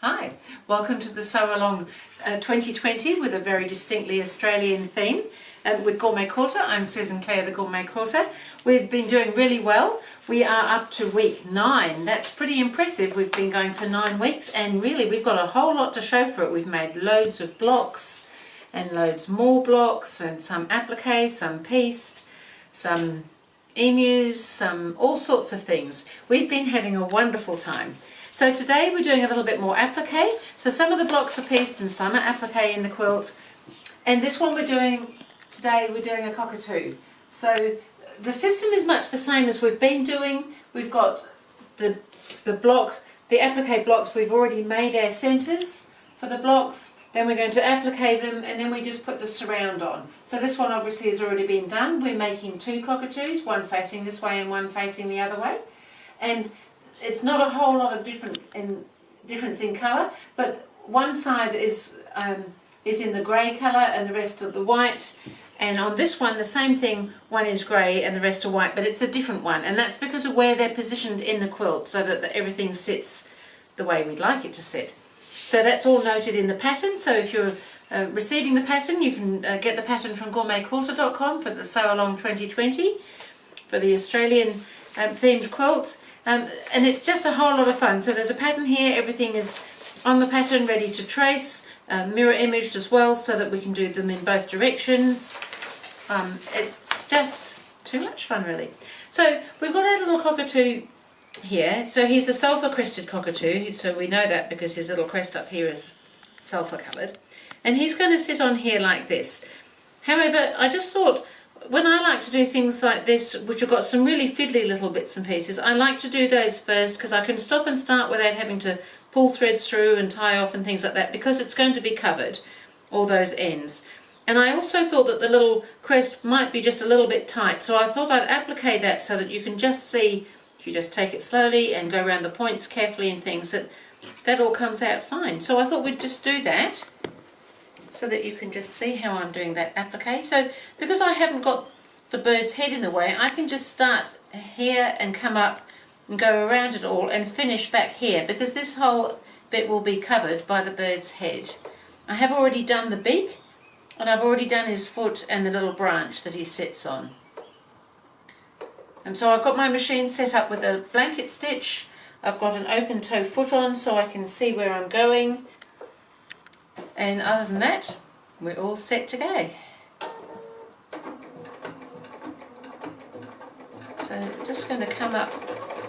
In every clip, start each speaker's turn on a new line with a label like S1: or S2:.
S1: Hi, welcome to the Sew Along 2020 with a very distinctly Australian theme with GourmetQuilter. I'm Susan Clare, the GourmetQuilter. We've been doing really well. We are up to week 9. That's pretty impressive. We've been going for 9 weeks and really we've got a whole lot to show for it. We've made loads of blocks and loads more blocks and some applique, some pieced, some emus, some all sorts of things. We've been having a wonderful time. So today we're doing a little bit more applique. So some of the blocks are pieced and some are applique in the quilt. And this one we're doing a cockatoo. So the system is much the same as we've been doing. We've got the applique blocks. We've already made our centres for the blocks. Then we're going to applique them and then we just put the surround on. So this one obviously has already been done. We're making 2 cockatoos, one facing this way and one facing the other way. And it's not a whole lot of difference in colour, but one side is in the grey colour and the rest of the white. And on this one, the same thing, one is grey and the rest are white, but it's a different one. And that's because of where they're positioned in the quilt so that everything sits the way we'd like it to sit. So that's all noted in the pattern. So if you're receiving the pattern, you can get the pattern from GourmetQuilter.com for the Sew Along 2020 for the Australian themed quilt. And it's just a whole lot of fun. So there's a pattern here, everything is on the pattern ready to trace, mirror imaged as well so that we can do them in both directions. It's just too much fun really. So we've got our little cockatoo here. So he's a sulphur crested cockatoo, so we know that because his little crest up here is sulphur coloured. And he's going to sit on here like this. However, I just thought, when I like to do things like this, which have got some really fiddly little bits and pieces, I like to do those first because I can stop and start without having to pull threads through and tie off and things like that, because it's going to be covered, all those ends. And I also thought that the little crest might be just a little bit tight, so I thought I'd applique that so that you can just see, if you just take it slowly and go around the points carefully and things, that all comes out fine. So I thought we'd just do that, so that you can just see how I'm doing that applique. So because I haven't got the bird's head in the way, I can just start here and come up and go around it all and finish back here, because this whole bit will be covered by the bird's head. I have already done the beak and I've already done his foot and the little branch that he sits on. And so I've got my machine set up with a blanket stitch. I've got an open toe foot on so I can see where I'm going. And other than that, we're all set to go. So just going to come up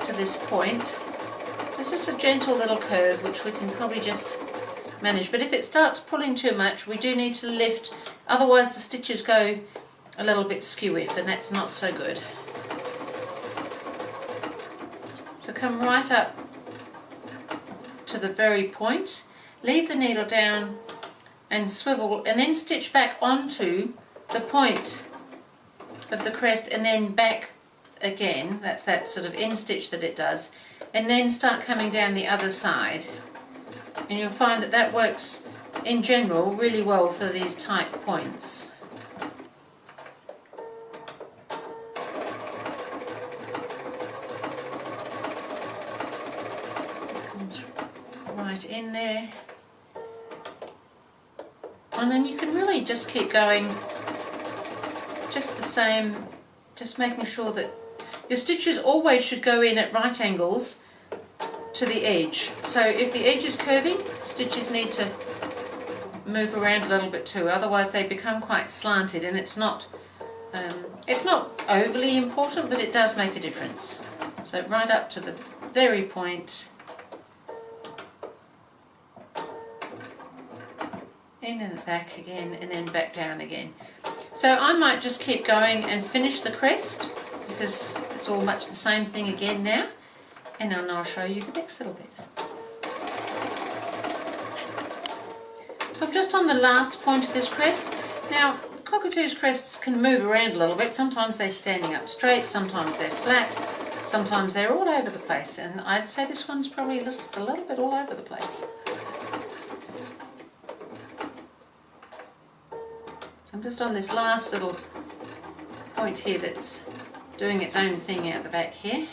S1: to this point. It's just a gentle little curve which we can probably just manage. But if it starts pulling too much, we do need to lift, otherwise the stitches go a little bit skew-if, and that's not so good. So come right up to the very point, leave the needle down and swivel, and then stitch back onto the point of the crest and then back again. That's that sort of in stitch that it does, and then start coming down the other side, and you'll find that that works in general really well for these tight points. Comes right in there. And then you can really just keep going just the same, just making sure that your stitches always should go in at right angles to the edge. So if the edge is curving, stitches need to move around a little bit too, otherwise they become quite slanted, and it's not overly important, but it does make a difference. So right up to the very point, in and back again, and then back down again. So I might just keep going and finish the crest, because it's all much the same thing again now, and then I'll show you the next little bit. So I'm just on the last point of this crest. Now cockatoo's crests can move around a little bit. Sometimes they're standing up straight, sometimes they're flat, sometimes they're all over the place, and I'd say this one's probably just a little bit all over the place. I'm just on this last little point here that's doing its own thing out the back here.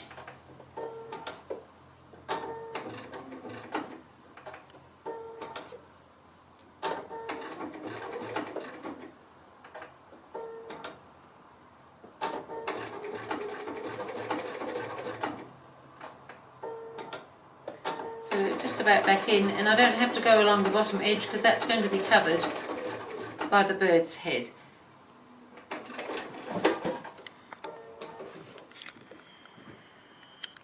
S1: just about back in, and I don't have to go along the bottom edge because that's going to be covered by the bird's head.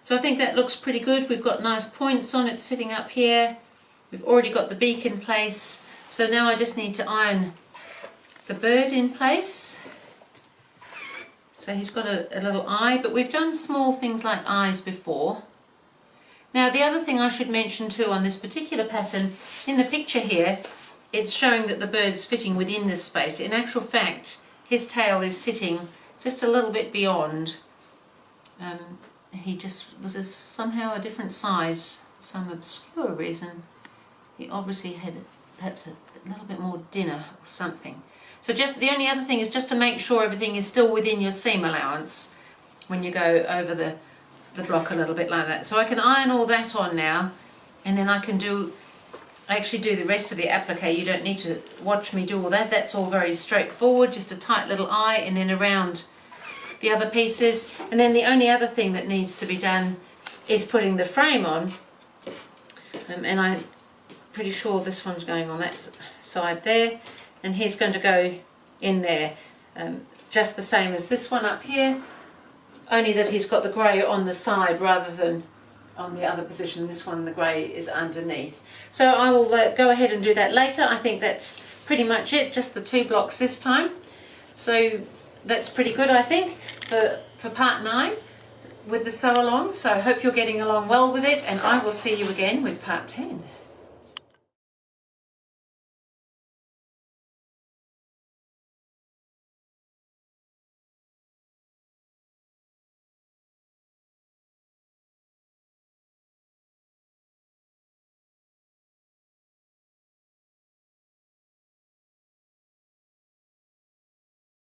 S1: So I think that looks pretty good. We've got nice points on it sitting up here. We've already got the beak in place. So now I just need to iron the bird in place. So he's got a little eye, but we've done small things like eyes before. Now the other thing I should mention too on this particular pattern, in the picture here, it's showing that the bird's fitting within this space. In actual fact, his tail is sitting just a little bit beyond. He just was somehow a different size for some obscure reason. He obviously had perhaps a little bit more dinner or something. So just the only other thing is just to make sure everything is still within your seam allowance when you go over the block a little bit like that. So I can iron all that on now, and then I can actually do the rest of the applique. You don't need to watch me do all that. That's all very straightforward, just a tight little eye and then around the other pieces. And then the only other thing that needs to be done is putting the frame on, and I'm pretty sure this one's going on that side there, and he's going to go in there, just the same as this one up here, only that he's got the grey on the side rather than on the other position. This one, the grey is underneath. So I will go ahead and do that later. I think that's pretty much it, just the 2 blocks this time. So that's pretty good, I think, for part 9 with the sew along. So I hope you're getting along well with it, and I will see you again with part 10.